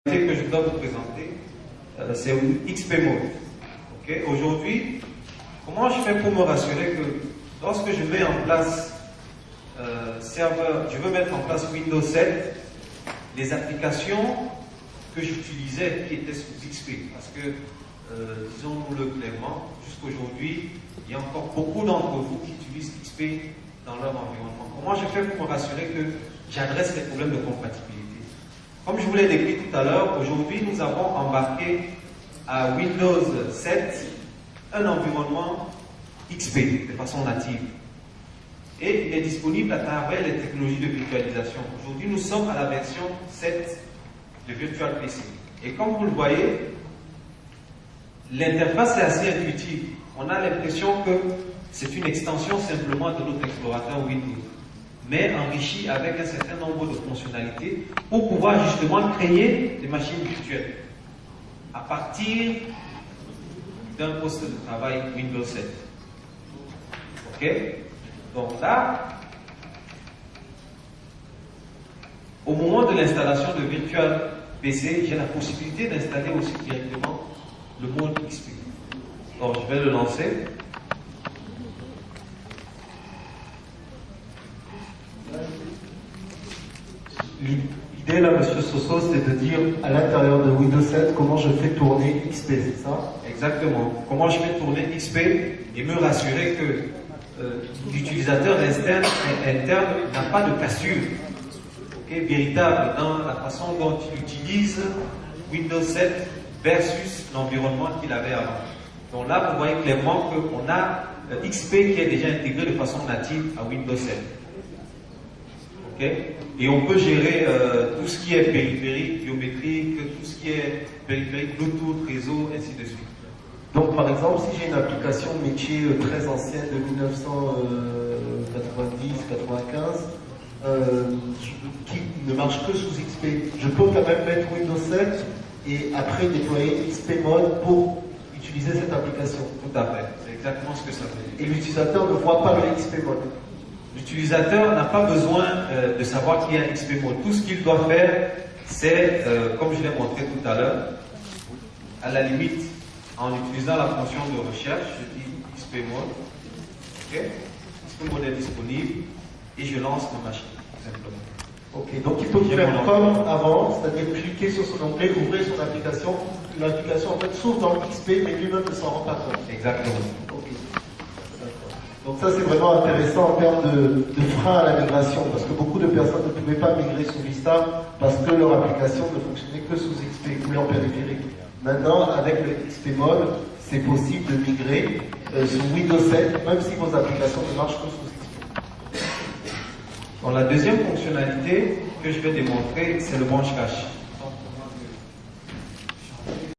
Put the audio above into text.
Que je dois vous présenter, c'est XP Mode. Okay? Aujourd'hui, comment je fais pour me rassurer que lorsque je mets en place serveur, je veux mettre en place Windows 7, les applications que j'utilisais qui étaient sous XP, parce que, disons-le clairement, jusqu'aujourd'hui, il y a encore beaucoup d'entre vous qui utilisent XP dans leur environnement. Comment je fais pour me rassurer que j'adresse les problèmes de compatibilité? Comme je vous l'ai décrit tout à l'heure, aujourd'hui nous avons embarqué à Windows 7 un environnement XP de façon native. Et il est disponible à travers les technologies de virtualisation. Aujourd'hui nous sommes à la version 7 de Virtual PC. Et comme vous le voyez, l'interface est assez intuitive. On a l'impression que c'est une extension simplement de notre explorateur Windows, mais enrichi avec un certain nombre de fonctionnalités pour pouvoir justement créer des machines virtuelles à partir d'un poste de travail Windows 7. Ok? Donc là, au moment de l'installation de Virtual PC, j'ai la possibilité d'installer aussi directement le mode XP. Donc je vais le lancer. L'idée là, Monsieur Soso, c'est de dire à l'intérieur de Windows 7 comment je fais tourner XP, c'est ça? Exactement. Comment je fais tourner XP et me rassurer que l'utilisateur interne n'a pas de cassure véritable dans la façon dont il utilise Windows 7 versus l'environnement qu'il avait avant. Donc là, vous voyez clairement qu'on a XP qui est déjà intégré de façon native à Windows 7. Et on peut gérer tout ce qui est périphérique, biométrique, tout ce qui est périphérique, Bluetooth, réseau, ainsi de suite. Donc par exemple, si j'ai une application métier très ancienne de 1990-95 qui ne marche que sous XP, je peux quand même mettre Windows 7 et après déployer XP Mode pour utiliser cette application. Tout à fait, c'est exactement ce que ça veut dire. Et l'utilisateur ne voit pas le XP Mode. L'utilisateur n'a pas besoin de savoir qu'il y a un XP Mode. Tout ce qu'il doit faire, c'est, comme je l'ai montré tout à l'heure, à la limite, en utilisant la fonction de recherche, je dis XP Mode, XP Mode est disponible, et je lance ma machine, tout simplement. Ok, donc il peut faire comme avant, c'est-à-dire cliquer sur son onglet, ouvrir son application, l'application en fait s'ouvre dans le XP, mais lui-même ne s'en rend pas compte. Exactement. Okay. Donc ça c'est vraiment intéressant en termes de frein à la migration, parce que beaucoup de personnes ne pouvaient pas migrer sous Vista parce que leur application ne fonctionnait que sous XP ou en périphérique. Maintenant, avec le XP Mode, c'est possible de migrer sous Windows 7, même si vos applications ne marchent que sous XP. Bon, la deuxième fonctionnalité que je vais démontrer, c'est le branch cache.